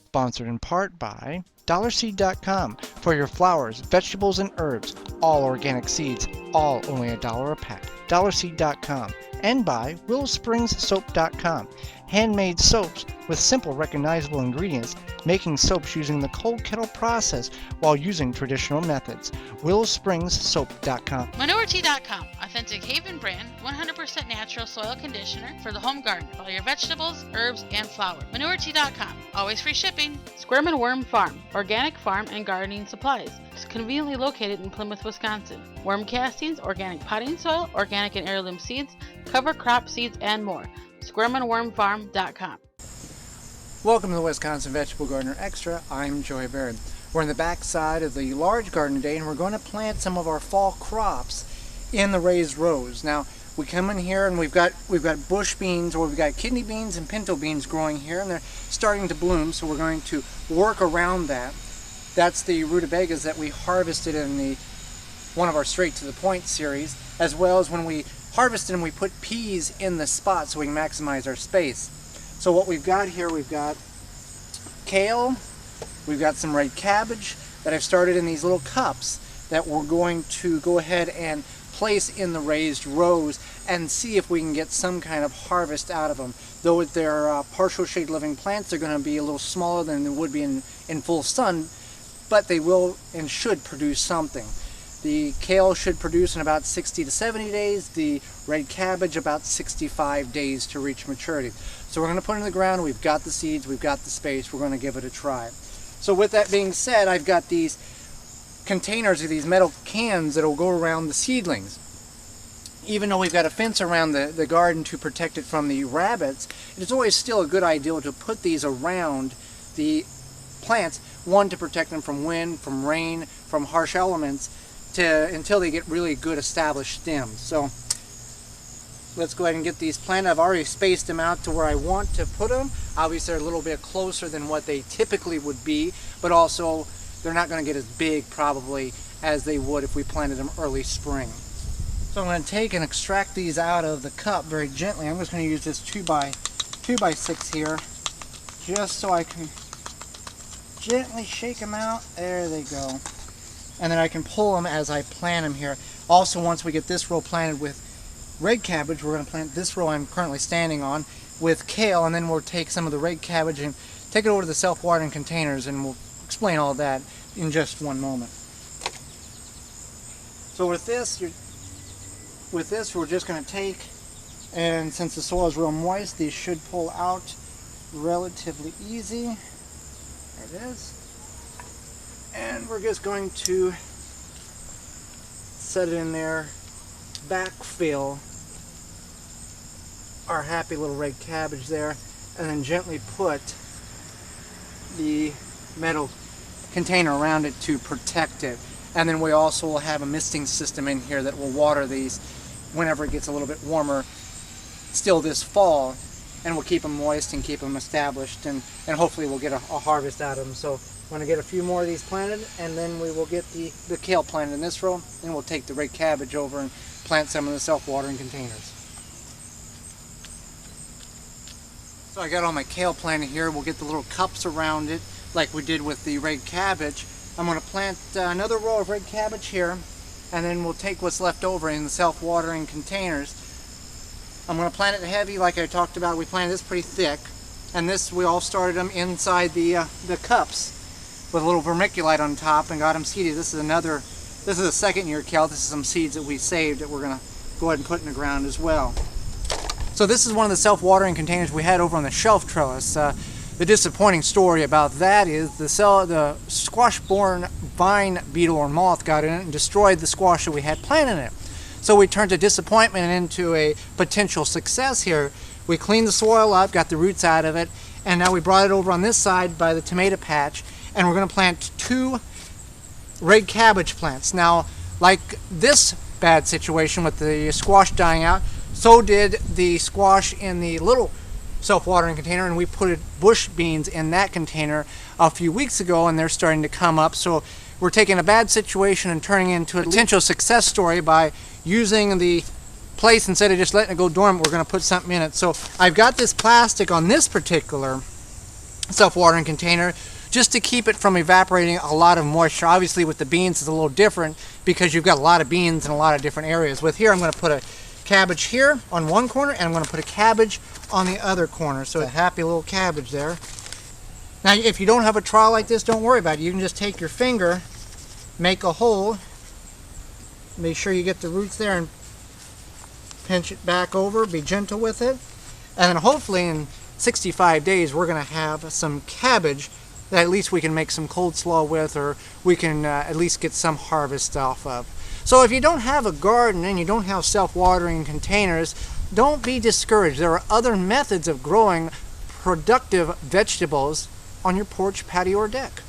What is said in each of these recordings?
Sponsored in part by DollarSeed.com for your flowers, vegetables, and herbs. All organic seeds, all only $1 a pack. DollarSeed.com. And by WillowSpringsSoap.com. Handmade soaps with simple, recognizable ingredients, making soaps using the cold kettle process while using traditional methods. WillowSpringsSoap.com. ManureTea.com, authentic Haven brand, 100% natural soil conditioner for the home garden, all your vegetables, herbs, and flowers. ManureTea.com, always free shipping. Squirm and Worm Farm, organic farm and gardening supplies. It's conveniently located in Plymouth, Wisconsin. Worm castings, organic potting soil, organic and heirloom seeds, cover crop seeds, and more. SquirmandWormFarm.com. Welcome to the Wisconsin Vegetable Gardener Extra. I'm Joey Barron. We're in the back side of the large garden today, and we're going to plant some of our fall crops in the raised rows. Now, we come in here and we've got bush beans, or we've got kidney beans and pinto beans growing here, and they're starting to bloom, so we're going to work around that. That's the rutabagas that we harvested in one of our Straight to the Point series, as well as when we harvested them, we put peas in the spot so we can maximize our space. So what we've got here, we've got kale, we've got some red cabbage that I've started in these little cups that we're going to go ahead and place in the raised rows and see if we can get some kind of harvest out of them. Though they're partial shade living plants, they're going to be a little smaller than they would be in full sun, but they will and should produce something. The kale should produce in about 60 to 70 days, the red cabbage about 65 days to reach maturity. So we're going to put it in the ground, we've got the seeds, we've got the space, we're going to give it a try. So with that being said, I've got these containers or these metal cans that will go around the seedlings. Even though we've got a fence around the garden to protect it from the rabbits, it is always still a good idea to put these around the plants, one, to protect them from wind, from rain, from harsh elements, until they get really good established stems. So let's go ahead and get these planted. I've already spaced them out to where I want to put them. Obviously they're a little bit closer than what they typically would be, but also they're not going to get as big probably as they would if we planted them early spring. So I'm going to take and extract these out of the cup very gently. I'm just going to use this 2x6 here just so I can gently shake them out. There they go. And then I can pull them as I plant them here. Also, once we get this row planted with red cabbage, we're going to plant this row I'm currently standing on with kale, and then we'll take some of the red cabbage and take it over to the self-watering containers, and we'll explain all that in just one moment. So with this we're just going to take, and since the soil is real moist, these should pull out relatively easy. There it is. And we're just going to set it in there, backfill our happy little red cabbage there, and then gently put the metal container around it to protect it. And then we also will have a misting system in here that will water these whenever it gets a little bit warmer still this fall, and we'll keep them moist and keep them established, and hopefully we'll get a harvest out of them. So I'm going to get a few more of these planted, and then we will get the kale planted in this row, and we'll take the red cabbage over and plant some in the self-watering containers. So I got all my kale planted here. We'll get the little cups around it like we did with the red cabbage. I'm going to plant another row of red cabbage here, and then we'll take what's left over in the self-watering containers. I'm going to plant it heavy like I talked about. We planted this pretty thick, and this we all started them inside the cups with a little vermiculite on top and got them seeded. This is a second year kale. This is some seeds that we saved that we're going to go ahead and put in the ground as well. So this is one of the self-watering containers we had over on the shelf trellis. The disappointing story about that is the squash-borne vine beetle or moth got in it and destroyed the squash that we had planted in it. So we turned a disappointment into a potential success here. We cleaned the soil up, got the roots out of it, and now we brought it over on this side by the tomato patch, and we're going to plant 2 red cabbage plants. Now, like this bad situation with the squash dying out, so did the squash in the little self-watering container, and we put bush beans in that container a few weeks ago, and they're starting to come up. So we're taking a bad situation and turning it into a potential success story by using the place. Instead of just letting it go dormant, we're going to put something in it. So I've got this plastic on this particular self-watering container just to keep it from evaporating a lot of moisture. Obviously with the beans it's a little different because you've got a lot of beans in a lot of different areas. With here I'm going to put a cabbage here on one corner and I'm going to put a cabbage on the other corner. So a happy little cabbage there. Now if you don't have a trowel like this, don't worry about it. You can just take your finger, make a hole, make sure you get the roots there and pinch it back over, be gentle with it, and then hopefully in 65 days we're going to have some cabbage that at least we can make some coleslaw with, or we can at least get some harvest off of. So if you don't have a garden and you don't have self-watering containers, don't be discouraged. There are other methods of growing productive vegetables on your porch, patio, or deck.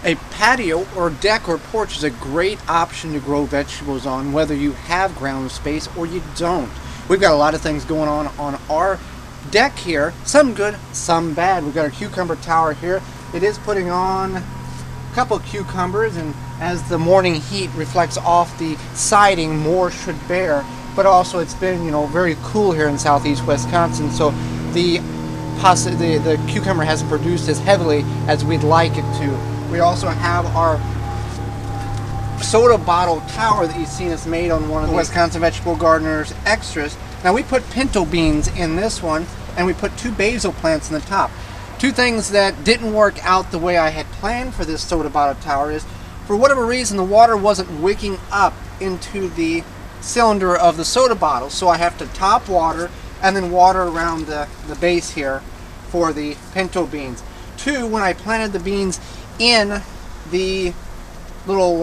A patio or deck or porch is a great option to grow vegetables on, whether you have ground space or you don't. We've got a lot of things going on our deck here, some good, some bad. We've got a cucumber tower here. It is putting on a couple of cucumbers, and as the morning heat reflects off the siding, more should bear. But also it's been, very cool here in southeast Wisconsin, so the cucumber hasn't produced as heavily as we'd like it to. We also have our soda bottle tower that you've seen us made on one of the Wisconsin Vegetable Gardeners extras. Now we put pinto beans in this one, and we put 2 basil plants in the top. 2 things that didn't work out the way I had planned for this soda bottle tower is, for whatever reason, the water wasn't wicking up into the cylinder of the soda bottle, so I have to top water and then water around the base here for the pinto beans. 2, when I planted the beans in the little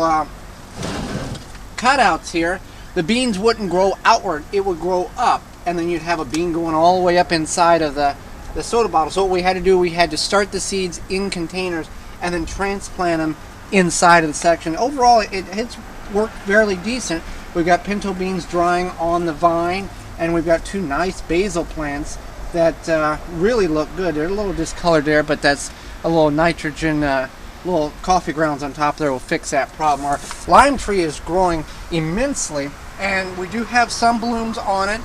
cutouts here, the beans wouldn't grow outward, it would grow up, and then you'd have a bean going all the way up inside of the soda bottle. So what we had to do, we had to start the seeds in containers and then transplant them inside of the section. Overall, it's worked fairly decent. We've got pinto beans drying on the vine, and we've got 2 nice basil plants that really look good. They're a little discolored there, but that's a little nitrogen, little coffee grounds on top there will fix that problem. Our lime tree is growing immensely, and we do have some blooms on it.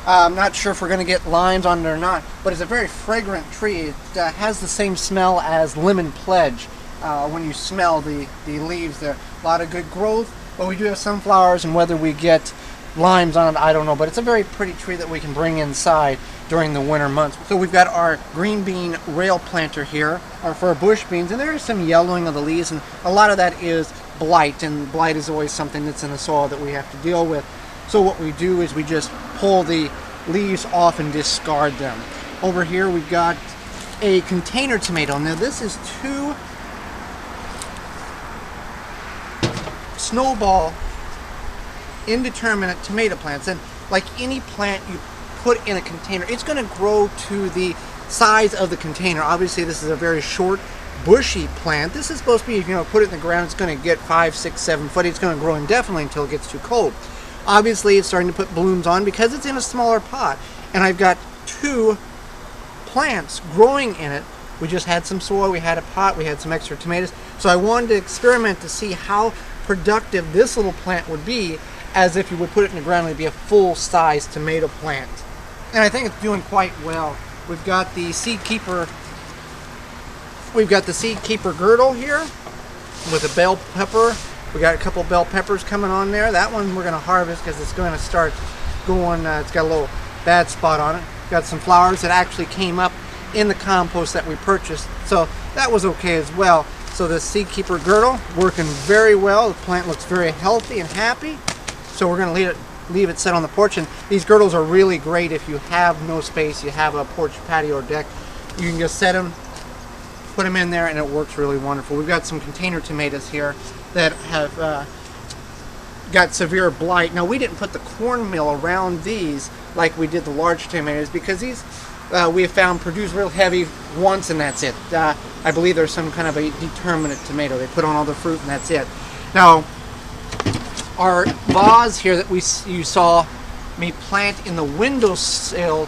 I'm not sure if we're going to get limes on it or not, but it's a very fragrant tree. It has the same smell as lemon pledge when you smell the leaves there. A lot of good growth, but we do have some flowers, and whether we get limes on it, I don't know, but it's a very pretty tree that we can bring inside during the winter months. So we've got our green bean rail planter here for our bush beans, and there is some yellowing of the leaves, and a lot of that is blight, and blight is always something that's in the soil that we have to deal with. So what we do is we just pull the leaves off and discard them. Over here we've got a container tomato. Now this is 2 snowball indeterminate tomato plants, and like any plant you put in a container, it's going to grow to the size of the container. Obviously this is a very short bushy plant. This is supposed to be, put it in the ground, it's going to get 5, 6, 7 foot. It's going to grow indefinitely until it gets too cold. Obviously it's starting to put blooms on because it's in a smaller pot, and I've got 2 plants growing in it. We just had some soil, we had a pot, we had some extra tomatoes, so I wanted to experiment to see how productive this little plant would be, as if you would put it in the ground. It'd be a full-size tomato plant, and I think it's doing quite well. We've got the seed keeper girdle here with a bell pepper. We got a couple bell peppers coming on there. That one we're going to harvest because it's going to start going, it's got a little bad spot on it. Got some flowers that actually came up in the compost that we purchased, so that was okay as well. So the seed keeper girdle working very well. The plant looks very healthy and happy, so we're going to leave it set on the porch. And these girdles are really great if you have no space, you have a porch, patio, or deck. You can just set them, put them in there, and it works really wonderful. We've got some container tomatoes here that have got severe blight. Now we didn't put the corn meal around these like we did the large tomatoes, because these we have found produce real heavy once and that's it. I believe there's some kind of a determinate tomato. They put on all the fruit and that's it. Now our vase here that you saw me plant in the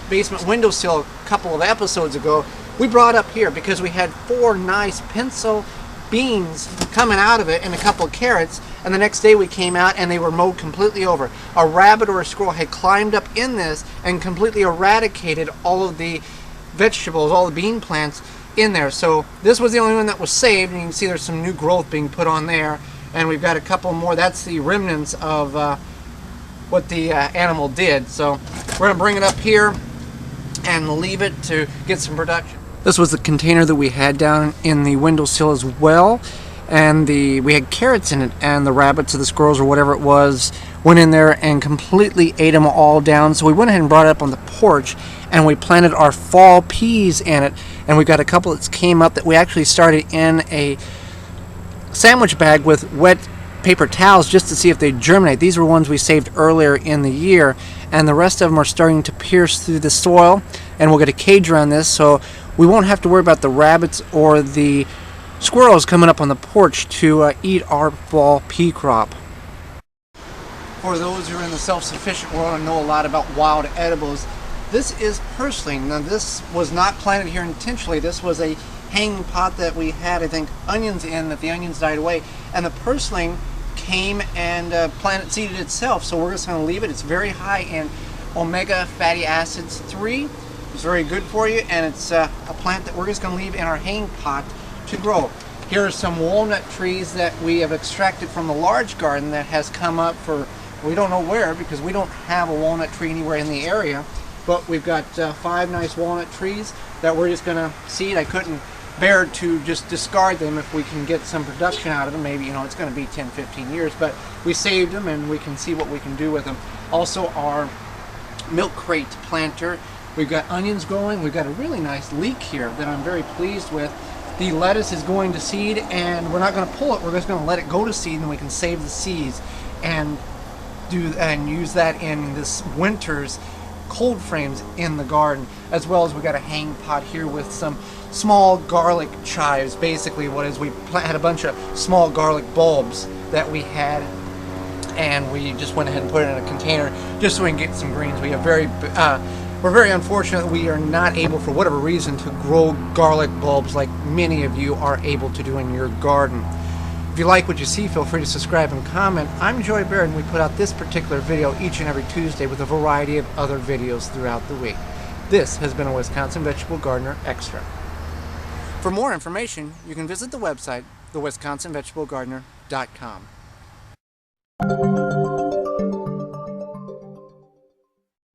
basement windowsill a couple of episodes ago, we brought up here because we had 4 nice pencil beans coming out of it and a couple of carrots, and the next day we came out and they were mowed completely over. A rabbit or a squirrel had climbed up in this and completely eradicated all of the vegetables, all the bean plants in there. So this was the only one that was saved, and you can see there's some new growth being put on there, and we've got a couple more. That's the remnants of what the animal did. So we're going to bring it up here and leave it to get some production. This was the container that we had down in the windowsill as well, and we had carrots in it, and the rabbits or the squirrels or whatever it was went in there and completely ate them all down. So we went ahead and brought it up on the porch, and we planted our fall peas in it, and we've got a couple that came up that we actually started in a sandwich bag with wet paper towels just to see if they germinate. These were ones we saved earlier in the year, and the rest of them are starting to pierce through the soil, and we'll get a cage around this so we won't have to worry about the rabbits or the squirrels coming up on the porch to eat our fall pea crop. For those who are in the self-sufficient world and know a lot about wild edibles, this is purslane. Now this was not planted here intentionally. This was a hanging pot that we had, I think, onions in, that the onions died away, and the purslane came and seeded itself. So we're just going to leave it. It's very high in omega fatty acids 3. It's very good for you, and it's a plant that we're just going to leave in our hanging pot to grow. Here are some walnut trees that we have extracted from the large garden that has come up for, we don't know where, because we don't have a walnut tree anywhere in the area, but we've got 5 nice walnut trees that we're just going to seed. I couldn't bear to just discard them if we can get some production out of them. Maybe, it's going to be 10-15 years, but we saved them and we can see what we can do with them. Also, our milk crate planter, we've got onions growing. We've got a really nice leek here that I'm very pleased with. The lettuce is going to seed, and we're not going to pull it. We're just going to let it go to seed, and we can save the seeds and use that in this winter's cold frames in the garden. As well as we got a hang pot here with some small garlic chives. Basically what is, we had a bunch of small garlic bulbs that we had, and we just went ahead and put it in a container just so we can get some greens. We have we're very unfortunate that we are not able, for whatever reason, to grow garlic bulbs like many of you are able to do in your garden. If you like what you see, feel free to subscribe and comment. I'm Joy Barrett, and we put out this particular video each and every Tuesday with a variety of other videos throughout the week. This has been a Wisconsin Vegetable Gardener Extra. For more information, you can visit the website, thewisconsinvegetablegardener.com.